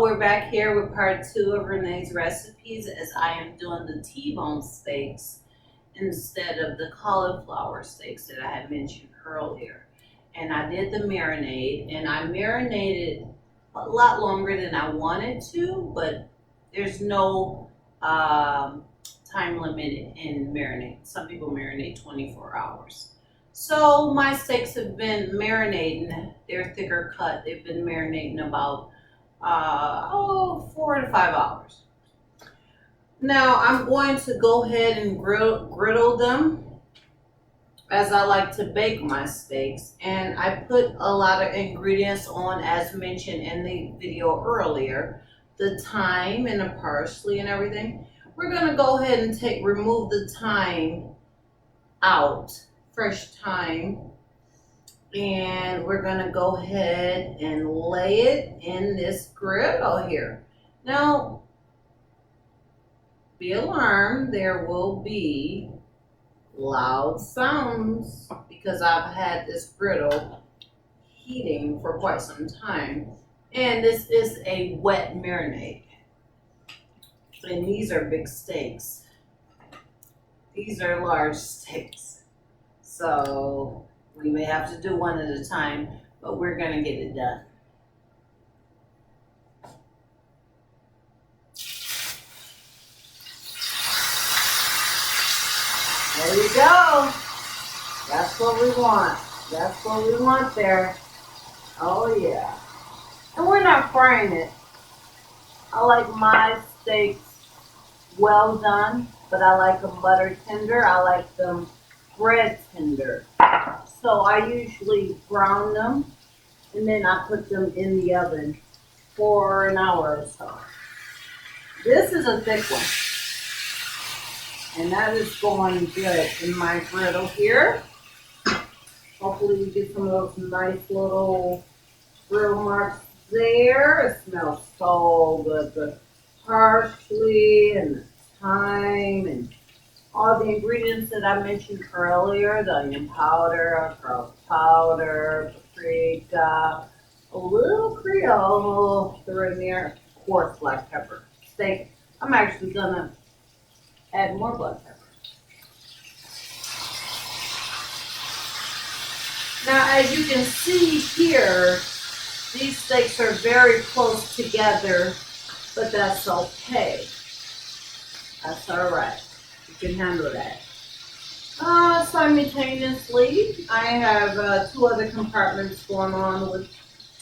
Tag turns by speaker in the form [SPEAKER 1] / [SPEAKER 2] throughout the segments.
[SPEAKER 1] Hello, we're back here with part 2 of Renee's recipes as I am doing the T-bone steaks instead of the cauliflower steaks that I had mentioned earlier. And I did the marinade, and I marinated a lot longer than I wanted to, but there's no time limit in marinade. Some people marinate 24 hours. So my steaks have been marinating. They're thicker cut. They've been marinating about 4 to 5 hours. Now I'm going to go ahead and griddle them as I like to bake my steaks, and I put a lot of ingredients on as mentioned in the video earlier, the thyme and the parsley and everything. We're going to go ahead and remove the thyme out, fresh thyme, and we're going to go ahead and lay it in this griddle here. Now, be alarmed, there will be loud sounds because I've had this griddle heating for quite some time, and this is a wet marinade, and these are big steaks. These are large steaks, so we may have to do one at a time, but we're going to get it done. There you go. That's what we want. That's what we want there. Oh yeah. And we're not frying it. I like my steaks well done, but I like them butter tender. I like them bread tender. So I usually brown them and then I put them in the oven for an hour or so. This is a thick one, and that is going good in my griddle here. Hopefully we get some of those nice little grill marks there. It smells so good. The parsley and the thyme and all the ingredients that I mentioned earlier, the onion powder, garlic powder, paprika, a little Creole through in there, of course black pepper. Steak, I'm actually gonna add more black pepper. Now as you can see here, these steaks are very close together, but that's okay. That's alright. You can handle that. Simultaneously, I have 2 other compartments going on with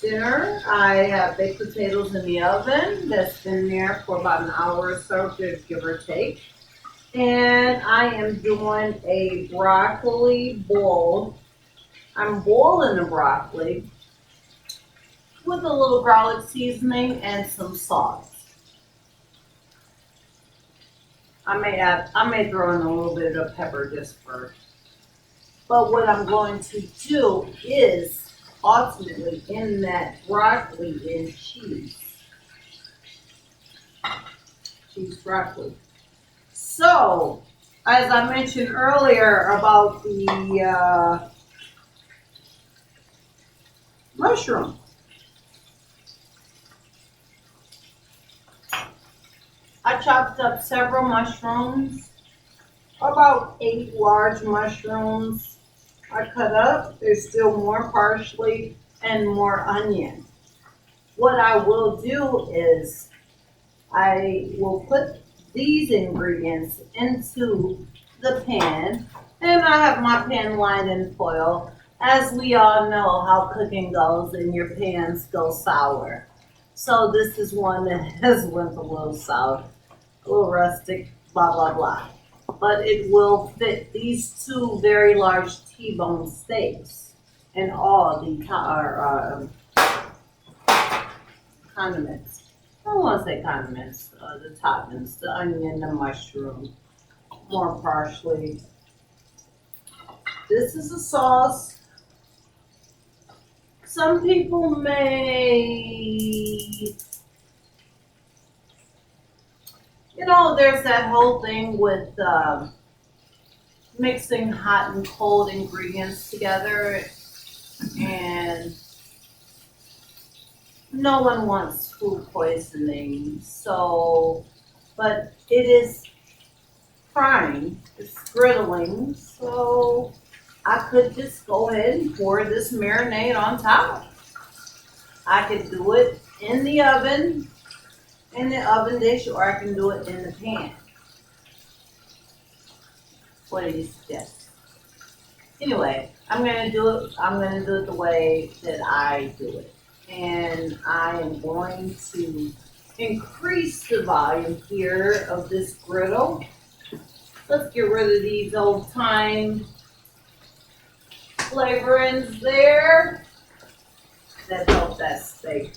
[SPEAKER 1] dinner. I have baked potatoes in the oven that's been there for about an hour or so, give or take. And I am doing a broccoli boil. I'm boiling the broccoli with a little garlic seasoning and some salt. I may throw in a little bit of pepper just for, but what I'm going to do is ultimately in that broccoli is cheese broccoli. So, as I mentioned earlier about the mushroom, I chopped up several mushrooms, about 8 large mushrooms I cut up. There's still more parsley and more onion. What I will do is I will put these ingredients into the pan, and I have my pan lined in foil. As we all know how cooking goes, and your pans go sour. So this is one that has went a little sour, a little rustic, blah, blah, blah. But it will fit these 2 very large T-bone steaks and all the condiments. I don't want to say condiments, the toppings, the onion, the mushroom, more parsley. This is a sauce. Some people may, there's that whole thing with mixing hot and cold ingredients together, and no one wants food poisoning. So, but it is frying, it's griddling. So I could just go ahead and pour this marinade on top. I could do it in the oven dish, or I can do it in the pan. What do you suggest? Anyway, I'm gonna do it the way that I do it. And I am going to increase the volume here of this griddle. Let's get rid of these old time flavorings there that help that steak.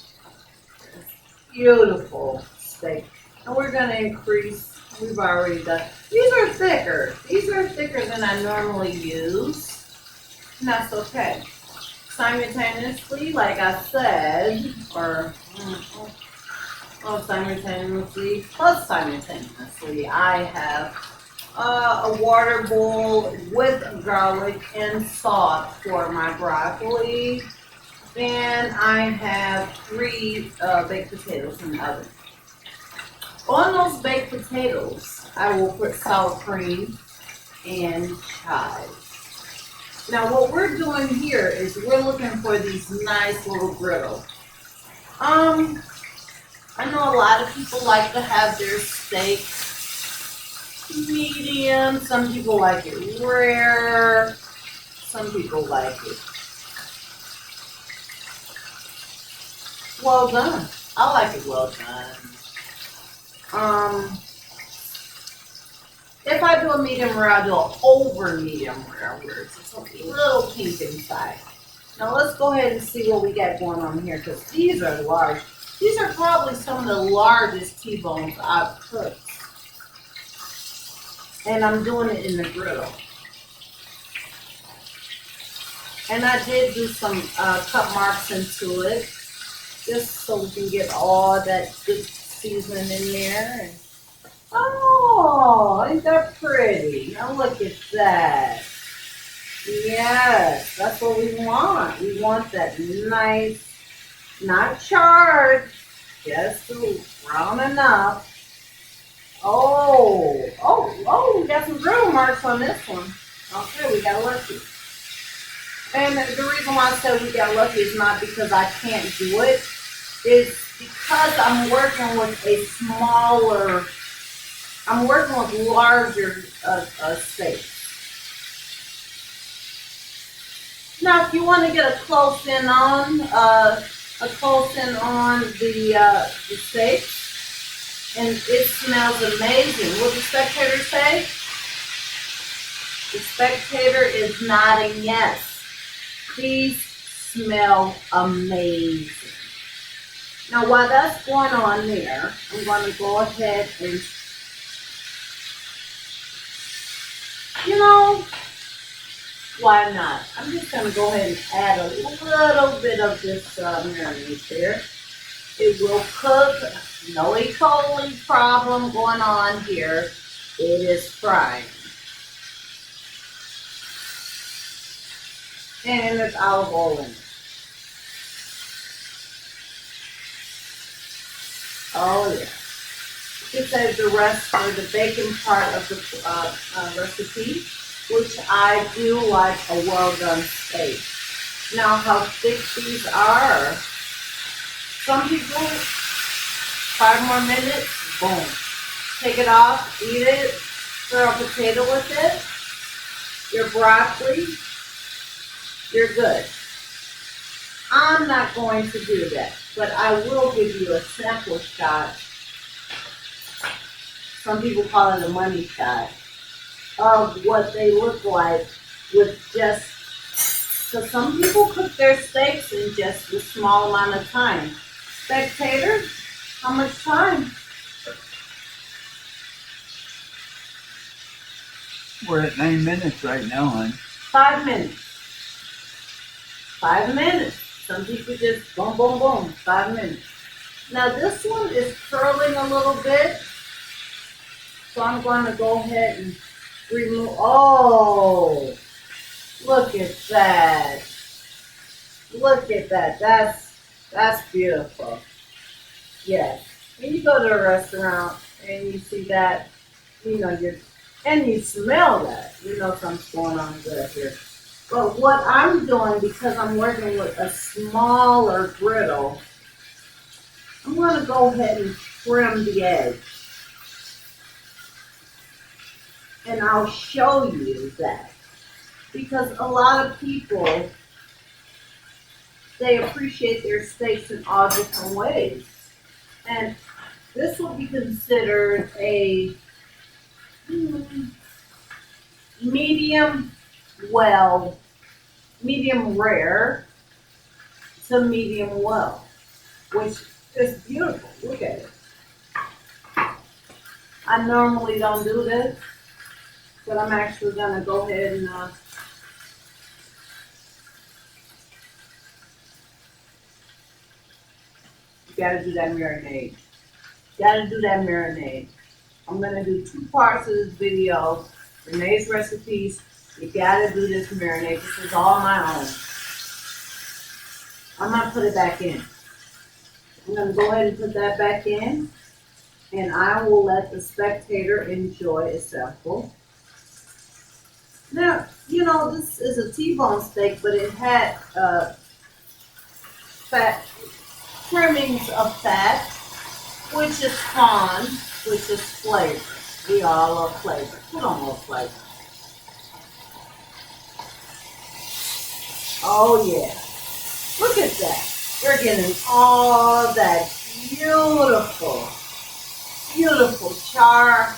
[SPEAKER 1] Beautiful steak. And we're gonna increase, we've already done, these are thicker. These are thicker than I normally use. And that's okay. Simultaneously, like I said, or simultaneously, plus simultaneously, I have a water bowl with garlic and salt for my broccoli. And I have 3 baked potatoes in the oven. On those baked potatoes, I will put sour cream and chives. Now what we're doing here is we're looking for these nice little griddles. I know a lot of people like to have their steak medium. Some people like it rare. Some people like it well done. I like it well done. If I do a medium rare, I'll do an over medium rare where it's just a little pink inside. Now let's go ahead and see what we got going on here, because these are large. These are probably some of the largest T-bones I've cooked. And I'm doing it in the griddle. And I did do some cut marks into it, just so we can get all that good seasoning in there. And, oh, ain't that pretty? Now look at that. Yes, that's what we want. We want that nice, not charred, just brown enough. Oh, we got some griddle marks on this one. Okay, we got lucky. And the reason why I said we got lucky is not because I can't do it. It's because I'm working with larger steaks. Now, if you want to get a close in on the steak, and it smells amazing. What does the spectator say? The spectator is nodding yes. These smell amazing. Now, while that's going on there, I'm going to go ahead and, why not? I'm just going to go ahead and add a little bit of this marinade there. It will cook. No E. coli problem going on here. It is frying. And there's olive oil in it. Oh yeah. This is the rest for the bacon part of the recipe, which I do like a well done steak. Now how thick these are. Some people, 5 more minutes, boom. Take it off, eat it, throw a potato with it, your broccoli, you're good. I'm not going to do that, but I will give you a sample shot. Some people call it a money shot of what they look like with just, because some people cook their steaks in just a small amount of time. Spectators, how much time?
[SPEAKER 2] We're at 9 minutes right now, hon.
[SPEAKER 1] 5 minutes. 5 minutes. Some people just boom, boom, boom. 5 minutes. Now this one is curling a little bit. So I'm going to go ahead and remove. Oh, look at that. Look at that. That's beautiful. Yes. When you go to a restaurant and you see that, and you smell that, you know something's going on good here. But what I'm doing, because I'm working with a smaller griddle, I'm going to go ahead and trim the edge. And I'll show you that. Because a lot of people, they appreciate their steaks in all different ways. And this will be considered a medium well, medium rare to medium well, which is beautiful. Look at it. I normally don't do this, but I'm actually going to go ahead and you got to do that marinade. Got to do that marinade. I'm going to do 2 parts of this video. Renee's recipes. You got to do this marinade. This is all my own. I'm going to put it back in. I'm going to go ahead and put that back in. And I will let the spectator enjoy a sample. Now, this is a T-bone steak, but it had fat, trimmings of fat, which is fun, which is flavor. We all love flavor. Who don't love flavor? Oh yeah. Look at that. You're getting all that beautiful, beautiful char.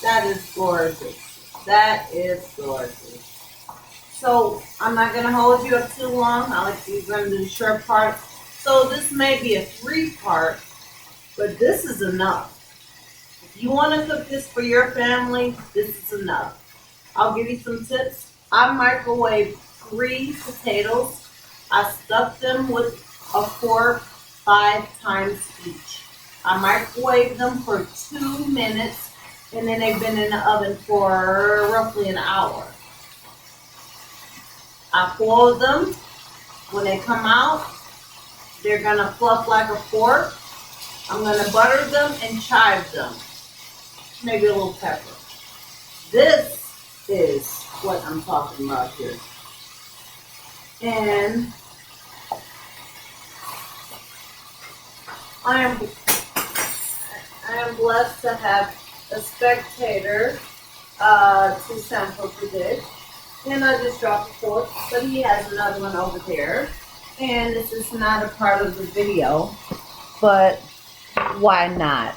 [SPEAKER 1] That is gorgeous. That is gorgeous. So I'm not going to hold you up too long. I like to run the short part. So this may be a 3-part, but this is enough. If you want to cook this for your family, this is enough. I'll give you some tips. I microwave 3 potatoes. I stuff them with a fork 5 times each. I microwave them for 2 minutes, and then they've been in the oven for roughly an hour. I fold them. When they come out, they're going to fluff like a fork. I'm going to butter them and chive them. Maybe a little pepper. This is what I'm talking about here. And I am blessed to have a spectator to sample the dish. And I just dropped a fork, but he has another one over there. And this is not a part of the video, but why not?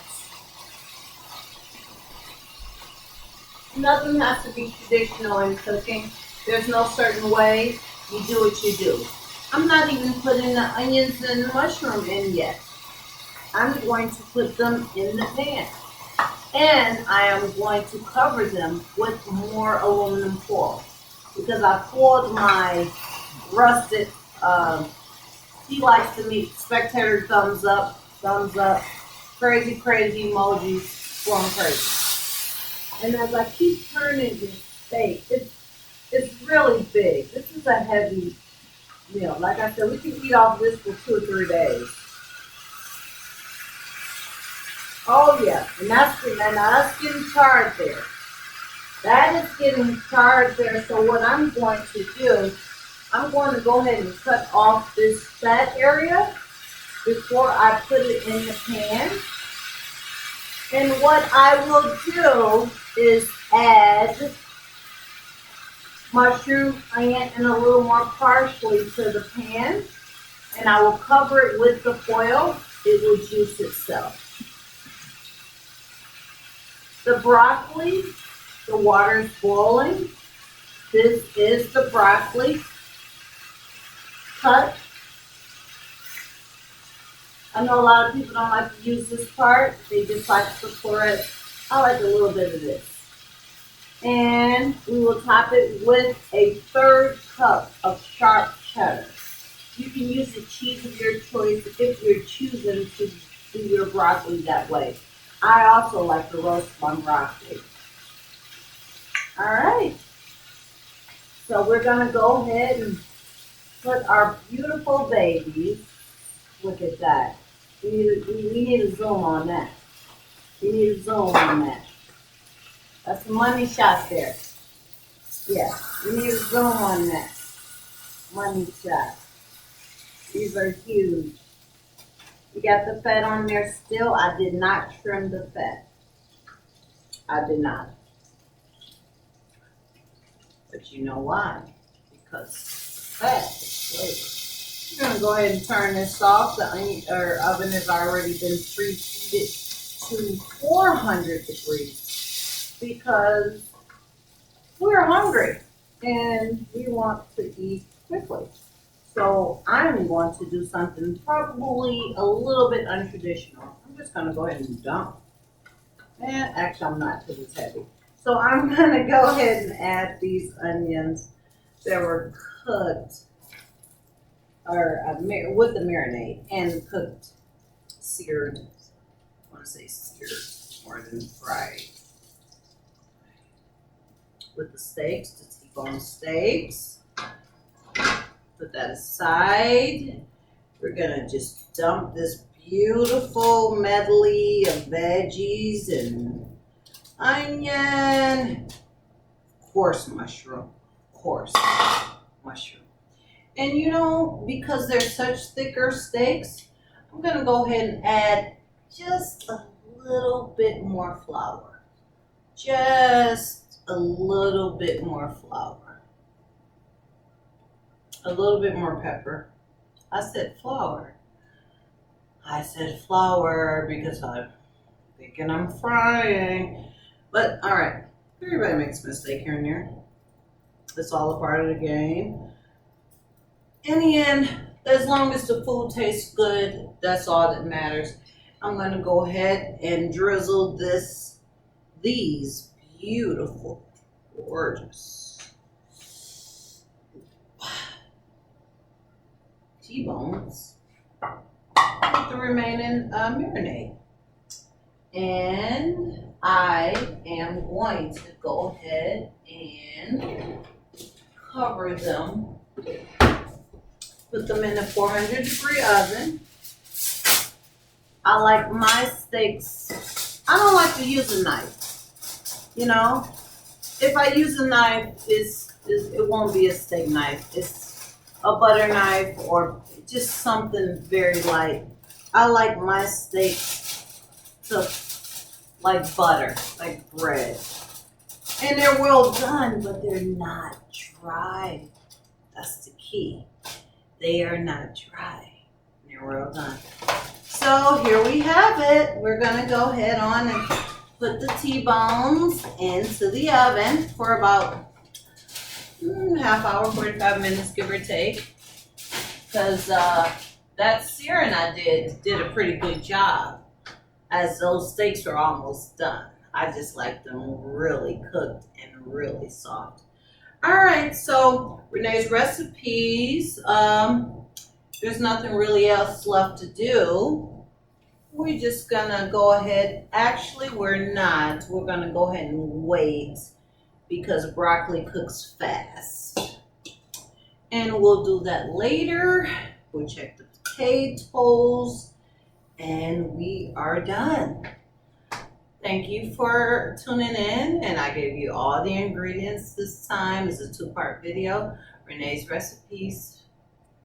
[SPEAKER 1] Nothing has to be traditional in cooking. There's no certain way. You do what you do. I'm not even putting the onions and the mushroom in yet. I'm going to put them in the pan. And I am going to cover them with more aluminum foil. Because I foiled my rusted, he likes to meet spectator thumbs up, crazy emojis, going crazy. And as I keep turning this steak, it's really big. This is a heavy meal. Like I said, we can eat off this for 2 or 3 days. Oh yeah, and that's getting charred there. That is getting charred there. So what I'm going to do, I'm going to go ahead and cut off this fat area before I put it in the pan. And what I will do is add mushroom, onion, and a little more parsley to the pan. And I will cover it with the foil. It will juice itself. The broccoli, the water is boiling. This is the broccoli cut. I know a lot of people don't like to use this part. They just like the florette. I like a little bit of this. And we will top it with a 1/3 cup of sharp cheddar. You can use the cheese of your choice if you're choosing to do your broccoli that way. I also like to roast my broccoli. All right. So we're going to go ahead and put our beautiful babies Look at that. We need a zoom on that. We need a zoom on that. That's a money shot there. Yeah, we need a zoom on that. Money shot. These are huge. You got the fat on there still. I did not trim the fat. I did not. But you know why? Because fat is flavor. I'm gonna go ahead and turn this off. The oven has already been preheated to 400 degrees because we're hungry and we want to eat quickly. So I'm going to do something probably a little bit untraditional. I'm just gonna go ahead and dump. And actually I'm not because it's heavy. So I'm gonna go ahead and add these onions that were cooked or with the marinade and cooked, seared. I want to say seared more than fried. With the steaks, the T-bone steaks. Put that aside. We're gonna just dump this beautiful medley of veggies and onion, coarse mushroom, coarse mushroom. And you know, because they're such thicker steaks, I'm gonna go ahead and add just a little bit more flour. Just a little bit more flour. A little bit more pepper. I said flour. I said flour because I'm thinking I'm frying. But all right, everybody makes a mistake here and there. It's all a part of the game. In the end, as long as the food tastes good, that's all that matters. I'm gonna go ahead and drizzle these beautiful, gorgeous T-bones with the remaining marinade. And I am going to go ahead and cover them. Put them in a 400 degree oven. I like my steaks. I don't like to use a knife. You know, if I use a knife, it won't be a steak knife. It's a butter knife or just something very light. I like my steaks to like butter, like bread. And they're well done, but they're not dry. That's the key. They are not dry. They're well done. So here we have it. We're gonna go ahead on and put the T-bones into the oven for about half hour, 45 minutes, give or take. Because that searing I did a pretty good job, as those steaks are almost done. I just like them really cooked and really soft. All right, so Renee's recipes. There's nothing really else left to do. We're just gonna go ahead. Actually, we're not. We're gonna go ahead and wait because broccoli cooks fast. And we'll do that later. We'll check the potatoes and we are done. Thank you for tuning in, and I gave you all the ingredients this time. It's a two-part video. Renee's recipes.